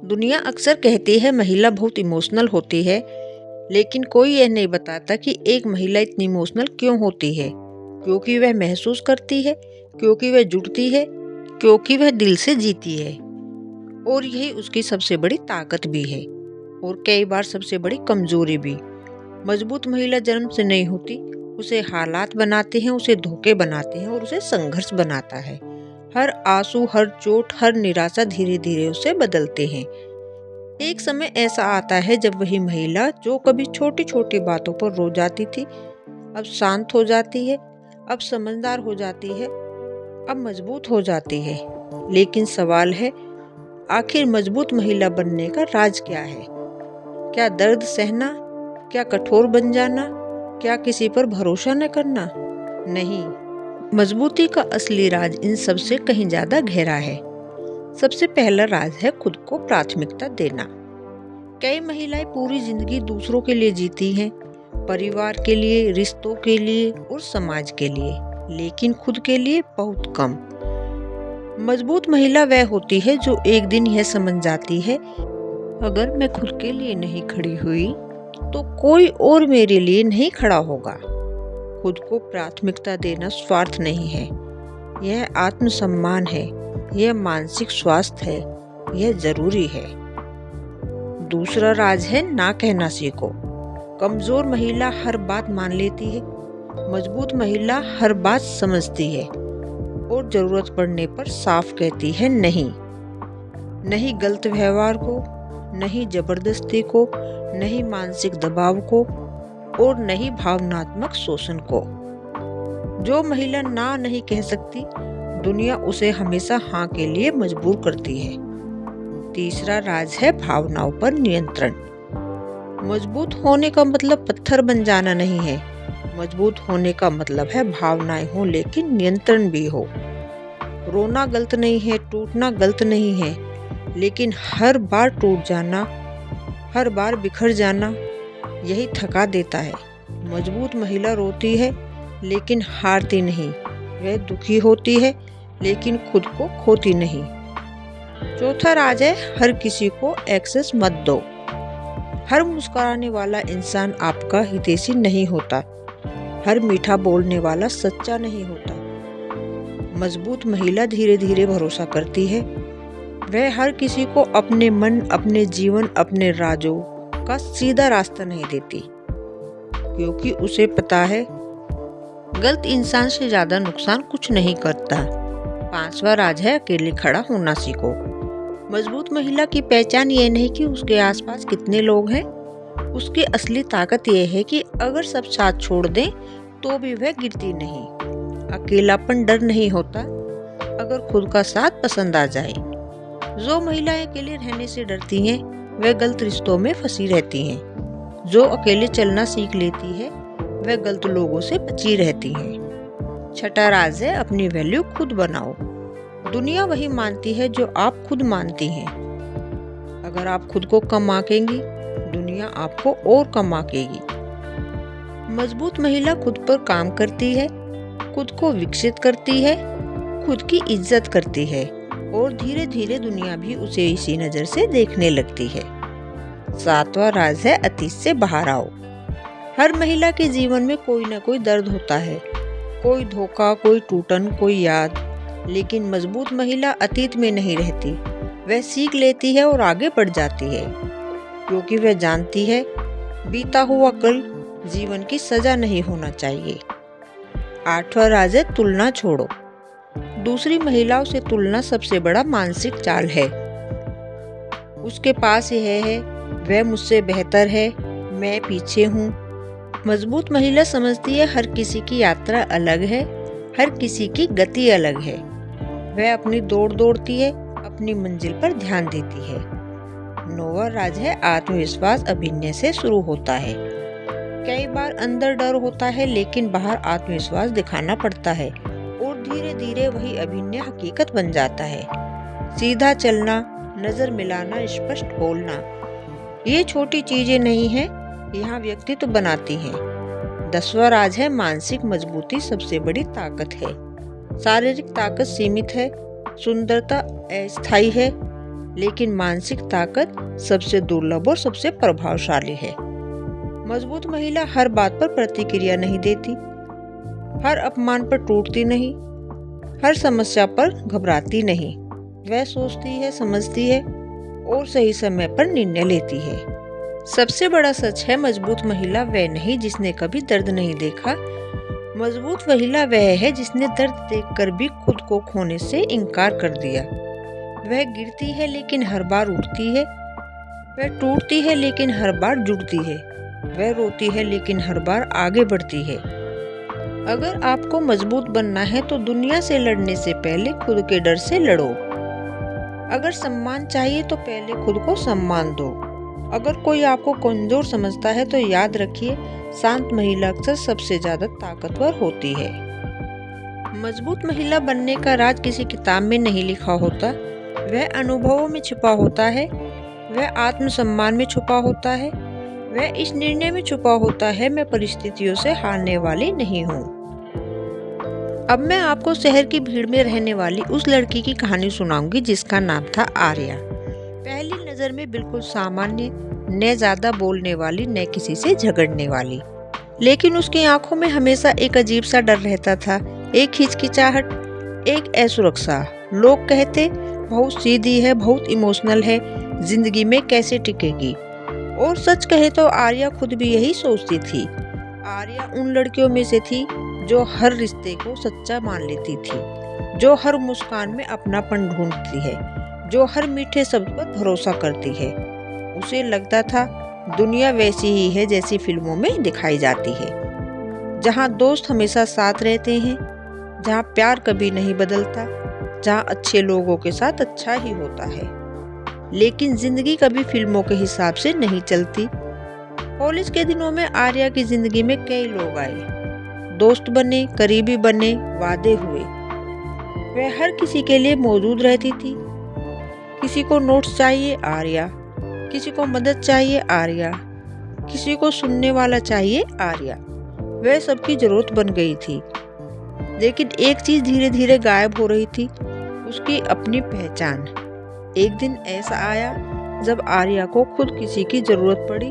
दुनिया अक्सर कहती है महिला बहुत इमोशनल होती है, लेकिन कोई यह नहीं बताता कि एक महिला इतनी इमोशनल क्यों होती है। क्योंकि वह महसूस करती है, क्योंकि वह जुड़ती है, क्योंकि वह दिल से जीती है। और यही उसकी सबसे बड़ी ताकत भी है और कई बार सबसे बड़ी कमजोरी भी। मजबूत महिला जन्म से नहीं होती, उसे हालात बनाते हैं, उसे धोखे बनाते हैं और उसे संघर्ष बनाता है। हर आंसू, हर चोट, हर निराशा धीरे धीरे उसे बदलते हैं। एक समय ऐसा आता है जब वही महिला जो कभी छोटी छोटी बातों पर रो जाती थी, अब शांत हो जाती है, अब समझदार हो जाती है, अब मजबूत हो जाती है। लेकिन सवाल है, आखिर मजबूत महिला बनने का राज क्या है? क्या दर्द सहना? क्या कठोर बन जाना? क्या किसी पर भरोसा न करना? नहीं, मजबूती का असली राज इन सब से कहीं ज्यादा गहरा है। सबसे पहला राज है खुद को प्राथमिकता देना। कई महिलाएं पूरी जिंदगी दूसरों के लिए जीती हैं, परिवार के लिए, रिश्तों के लिए और समाज के लिए, लेकिन खुद के लिए बहुत कम। मजबूत महिला वह होती है जो एक दिन यह समझ जाती है, अगर मैं खुद के लिए नहीं खड़ी हुई तो कोई और मेरे लिए नहीं खड़ा होगा। खुद को प्राथमिकता देना स्वार्थ नहीं है, यह आत्मसम्मान है, यह मानसिक स्वास्थ्य है, यह जरूरी है। दूसरा राज है ना कहना सीखो। कमजोर महिला हर बात मान लेती है, मजबूत महिला हर बात समझती है और जरूरत पड़ने पर साफ कहती है नहीं। नहीं गलत व्यवहार को, नहीं जबरदस्ती को, नहीं मानसिक दबाव को और नहीं भावनात्मक शोषण को। जो महिला ना नहीं कह सकती, दुनिया उसे हमेशा हाँ के लिए मजबूर करती है। तीसरा राज है भावनाओं पर नियंत्रण। मजबूत होने का मतलब पत्थर बन जाना नहीं है, मजबूत होने का मतलब है भावनाएं हो लेकिन नियंत्रण भी हो। रोना गलत नहीं है, टूटना गलत नहीं है, लेकिन हर बार टूट जाना, हर बार बिखर जाना, यही थका देता है। मजबूत महिला रोती है लेकिन हारती नहीं, वह दुखी होती है लेकिन खुद को खोती नहीं। चौथा राज है हर किसी को एक्सेस मत दो। हर मुस्कुराने वाला इंसान आपका हितैषी नहीं होता, हर मीठा बोलने वाला सच्चा नहीं होता। मजबूत महिला धीरे धीरे भरोसा करती है, वह हर किसी को अपने मन, अपने जीवन, अपने राजों का सीधा रास्ता नहीं देती, क्योंकि उसे पता है गलत इंसान से ज्यादा नुकसान कुछ नहीं करता। पांचवा राज है अकेले खड़ा होना सीखो। मजबूत महिला की पहचान ये नहीं कि उसके आसपास कितने लोग हैं, उसकी असली ताकत यह है कि अगर सब साथ छोड़ दें तो भी वह गिरती नहीं। अकेलापन डर नहीं होता अगर खुद का साथ पसंद आ जाए। जो महिलाएं अकेले रहने से डरती हैं, वह गलत रिश्तों में फंसी रहती हैं। जो अकेले चलना सीख लेती है, वह गलत लोगों से बची रहती हैं। छठा राज है अपनी वैल्यू खुद बनाओ। दुनिया वही मानती है जो आप खुद मानती हैं। अगर आप खुद को कम आंकेंगी, दुनिया आपको और कम आंकेगी। मजबूत महिला खुद पर काम करती है, खुद को विकसित करती है, खुद की इज्जत करती है और धीरे धीरे दुनिया भी उसे इसी नजर से देखने लगती है। सातवां राज है अतीत से बाहर आओ। हर महिला के जीवन में कोई ना कोई दर्द होता है, कोई धोखा, कोई टूटन, कोई याद। लेकिन मजबूत महिला अतीत में नहीं रहती, वह सीख लेती है और आगे बढ़ जाती है, क्योंकि वह जानती है बीता हुआ कल जीवन की सजा नहीं होना चाहिए। आठवां राज है तुलना छोड़ो। दूसरी महिलाओं से तुलना सबसे बड़ा मानसिक चाल है। उसके पास यह है, वह मुझसे बेहतर है, मैं पीछे हूँ। मजबूत महिला समझती है हर किसी की यात्रा अलग है, हर किसी की गति अलग है। वह अपनी दौड़ दौड़ती है, अपनी मंजिल पर ध्यान देती है। नौवां राज है आत्मविश्वास अभिनय से शुरू होता है। कई बार अंदर डर होता है, लेकिन बाहर आत्मविश्वास दिखाना पड़ता है और धीरे धीरे वही अभिनय हकीकत बन जाता है। सीधा चलना, नजर मिलाना, स्पष्ट बोलना, ये छोटी चीजें नहीं हैं, यहाँ व्यक्तित्व बनाती हैं। 10वां राज है मानसिक मजबूती सबसे बड़ी ताकत है। शारीरिक ताकत सीमित है, सुंदरता अस्थायी है, लेकिन मानसिक ताकत सबसे दुर्लभ और सबसे प्रभावशाली है। मजबूत महिला हर बात पर प्रतिक्रिया नहीं देती, हर अपमान पर टूटती नहीं, हर समस्या पर घबराती नहीं। वह सोचती है, समझती है और सही समय पर निर्णय लेती है। सबसे बड़ा सच है, मजबूत महिला वह नहीं जिसने कभी दर्द नहीं देखा। मजबूत महिला वह है जिसने दर्द देखकर भी खुद को खोने से इनकार कर दिया। वह गिरती है लेकिन हर बार उठती है, वह टूटती है लेकिन हर बार जुड़ती है, वह रोती है लेकिन हर बार आगे बढ़ती है। अगर आपको मजबूत बनना है तो दुनिया से लड़ने से पहले खुद के डर से लड़ो। अगर सम्मान चाहिए तो पहले खुद को सम्मान दो। अगर कोई आपको कमजोर समझता है तो याद रखिए, शांत महिला अक्सर सबसे ज्यादा ताकतवर होती है। मजबूत महिला बनने का राज किसी किताब में नहीं लिखा होता, वह अनुभवों में छिपा होता है, वह आत्मसम्मान में छुपा होता है, वह इस निर्णय में छुपा होता है, मैं परिस्थितियों से हारने वाली नहीं हूँ। अब मैं आपको शहर की भीड़ में रहने वाली उस लड़की की कहानी सुनाऊंगी जिसका नाम था आर्या। पहली नजर में बिल्कुल सामान्य, न ज्यादा बोलने वाली, न किसी से झगड़ने वाली, लेकिन उसकी आंखों में हमेशा एक अजीब सा डर रहता था, एक हिचकिचाहट, एक असुरक्षा। लोग कहते बहुत सीधी है, बहुत इमोशनल है, जिंदगी में कैसे टिकेगी। और सच कहे तो आर्या खुद भी यही सोचती थी। आर्या उन लड़कियों में से थी जो हर रिश्ते को सच्चा मान लेती थी, जो हर मुस्कान में अपनापन ढूंढती है, जो हर मीठे शब्द पर भरोसा करती है। उसे लगता था दुनिया वैसी ही है जैसी फिल्मों में दिखाई जाती है, जहाँ दोस्त हमेशा साथ रहते हैं, जहाँ प्यार कभी नहीं बदलता, जहाँ अच्छे लोगों के साथ अच्छा ही होता है। लेकिन जिंदगी कभी फिल्मों के हिसाब से नहीं चलती। कॉलेज के दिनों में आर्या की जिंदगी में कई लोग आए, दोस्त बने, करीबी बने, वादे हुए। वह हर किसी के लिए मौजूद रहती थी। किसी को नोट्स चाहिए, आर्या। किसी को मदद चाहिए, आर्या। किसी को सुनने वाला चाहिए, आर्या। वह सबकी जरूरत बन गई थी। लेकिन एक चीज धीरे धीरे गायब हो रही थी, उसकी अपनी पहचान। एक दिन ऐसा आया जब आर्या को खुद किसी की जरूरत पड़ी।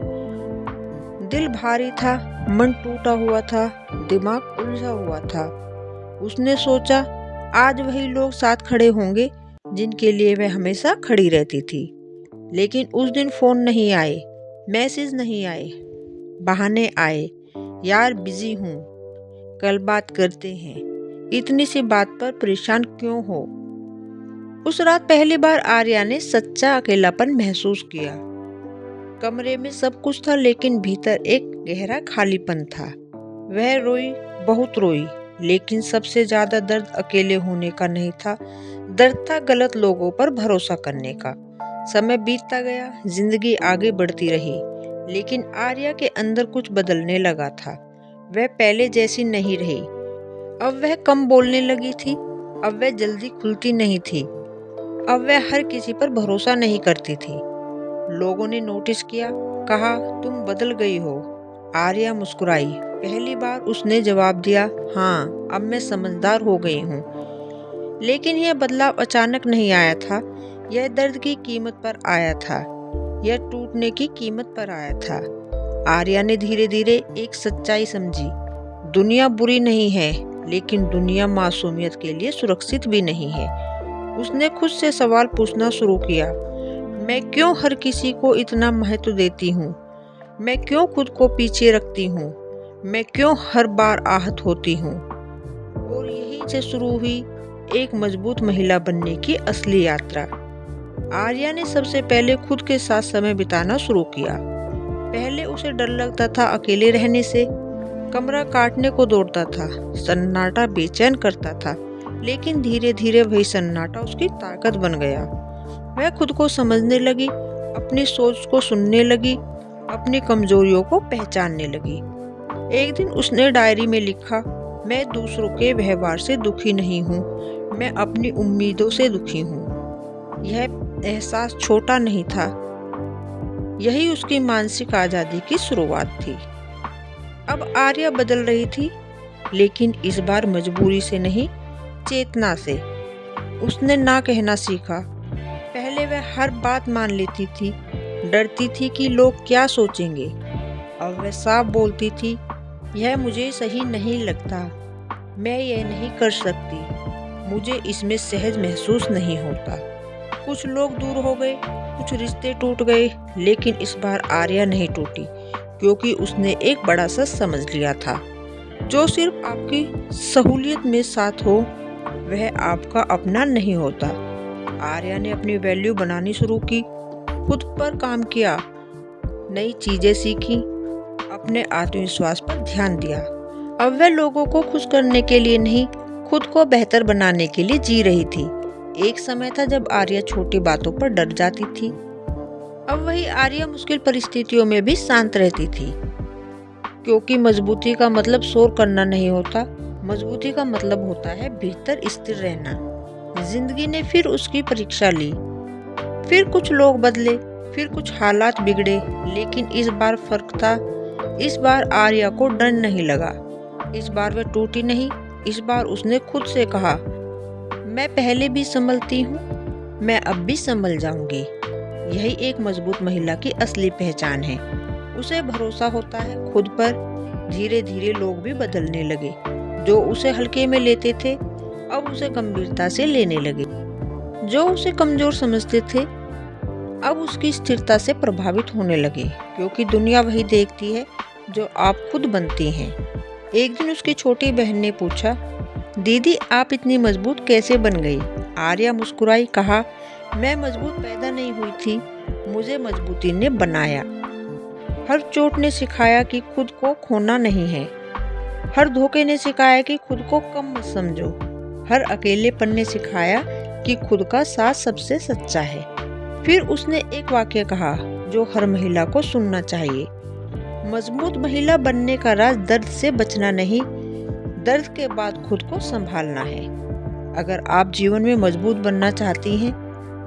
दिल भारी था, मन टूटा हुआ था, दिमाग उलझा हुआ था। उसने सोचा आज वही लोग साथ खड़े होंगे जिनके लिए वह हमेशा खड़ी रहती थी। लेकिन उस दिन फोन नहीं आए, मैसेज नहीं आए, बहाने आए। यार बिजी हूँ, कल बात करते हैं, इतनी सी बात पर परेशान क्यों हो। उस रात पहली बार आर्या ने सच्चा अकेलापन महसूस किया। कमरे में सब कुछ था लेकिन भीतर एक गहरा खालीपन था। वह रोई, बहुत रोई, लेकिन सबसे ज्यादा दर्द अकेले होने का नहीं था, दर्द था गलत लोगों पर भरोसा करने का। समय बीतता गया, जिंदगी आगे बढ़ती रही, लेकिन आर्या के अंदर कुछ बदलने लगा था। वह पहले जैसी नहीं रही। अब वह कम बोलने लगी थी, अब वह जल्दी खुलती नहीं थी, अब वह हर किसी पर भरोसा नहीं करती थी। लोगों ने नोटिस किया, कहा तुम बदल गई हो। आर्या मुस्कुराई। पहली बार उसने जवाब दिया, हाँ अब मैं समझदार हो गई हूँ। लेकिन यह बदलाव अचानक नहीं आया था, यह दर्द की कीमत पर आया था, यह टूटने की कीमत पर आया था। आर्या ने धीरे धीरे एक सच्चाई समझी, दुनिया बुरी नहीं है, लेकिन दुनिया मासूमियत के लिए सुरक्षित भी नहीं है। उसने खुद से सवाल पूछना शुरू किया, मैं क्यों हर किसी को इतना महत्व देती हूँ? मैं क्यों खुद को पीछे रखती हूँ? मैं क्यों हर बार आहत होती हूँ? और यहीं से शुरू हुई एक मजबूत महिला बनने की असली यात्रा। आर्या ने सबसे पहले खुद के साथ समय बिताना शुरू किया। पहले उसे डर लगता था अकेले रहने से, कमरा काटने को दौड़ता था, सन्नाटा बेचैन करता था। लेकिन धीरे धीरे वही सन्नाटा उसकी ताकत बन गया। वह खुद को समझने लगी, अपनी सोच को सुनने लगी, अपनी कमजोरियों को पहचानने लगी। एक दिन उसने डायरी में लिखा, मैं दूसरों के व्यवहार से दुखी नहीं हूँ, मैं अपनी उम्मीदों से दुखी हूँ। यह एहसास छोटा नहीं था, यही उसकी मानसिक आजादी की शुरुआत थी। अब आर्या बदल रही थी, लेकिन इस बार मजबूरी से नहीं, चेतना से। उसने ना कहना सीखा, पहले वह हर बात मान लेती थी, डरती थी कि लोग क्या सोचेंगे। अब वह साफ बोलती थी, यह मुझे सही नहीं लगता, मैं यह नहीं कर सकती, मुझे इसमें सहज महसूस नहीं होता। कुछ लोग दूर हो गए, कुछ रिश्ते टूट गए, लेकिन इस बार आर्या नहीं टूटी, क्योंकि उसने एक बड़ा सच समझ लिया था, जो सिर्फ आपकी सहूलियत में साथ हो वह आपका अपना नहीं होता। आर्या ने अपनी वैल्यू बनानी शुरू की, खुद पर काम किया, नई चीजें सीखी, अपने आत्मविश्वास पर ध्यान दिया। अब वह लोगों को खुश करने के लिए नहीं, खुद को बेहतर बनाने के लिए जी रही थी। एक समय था जब आर्या छोटी बातों पर डर जाती थी। अब वही आर्या मुश्किल परिस्थितियों में भी शांत रहती थी, क्योंकि मजबूती का मतलब शोर करना नहीं होता, मजबूती का मतलब होता है भीतर स्थिर रहना। जिंदगी ने फिर उसकी परीक्षा ली, फिर कुछ लोग बदले, फिर कुछ हालात बिगड़े, लेकिन इस बार फर्क था। इस बार आर्या को डर नहीं लगा, इस बार वह टूटी नहीं। इस बार उसने खुद से कहा, मैं पहले भी संभलती हूँ, मैं अब भी संभल जाऊंगी। यही एक मजबूत महिला की असली पहचान है। उसे भरोसा होता है खुद पर। धीरे धीरे लोग भी बदलने लगे, जो उसे हल्के में लेते थे अब उसे गंभीरता से लेने लगे, जो उसे कमजोर समझते थे अब उसकी स्थिरता से प्रभावित होने लगे, क्योंकि दुनिया वही देखती है जो आप खुद बनती हैं। एक दिन उसकी छोटी बहन ने पूछा, दीदी आप इतनी मजबूत कैसे बन गई? आर्या मुस्कुराई, कहा, मैं मजबूत पैदा नहीं हुई थी, मुझे मजबूती ने बनाया। हर चोट ने सिखाया कि खुद को खोना नहीं है, हर धोखे ने सिखाया कि खुद को कम मत समझो, हर अकेलेपन ने सिखाया कि खुद का साथ सबसे सच्चा है। फिर उसने एक वाक्य कहा जो हर महिला को सुनना चाहिए, मजबूत महिला बनने का राज दर्द से बचना नहीं, दर्द के बाद खुद को संभालना है। अगर आप जीवन में मजबूत बनना चाहती हैं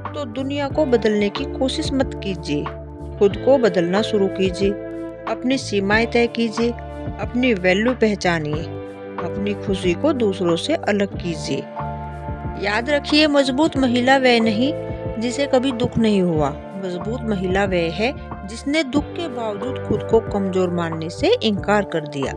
तो दुनिया को बदलने की कोशिश मत कीजिए, खुद को बदलना शुरू कीजिए, अपनी सीमाएं तय कीजिए, अपनी वैल्यू पहचानिए, अपनी खुशी को दूसरों से अलग कीजिए। याद रखिए, मजबूत महिला वह नहीं जिसे कभी दुख नहीं हुआ, मजबूत महिला वह है जिसने दुख के बावजूद खुद को कमजोर मानने से इनकार कर दिया।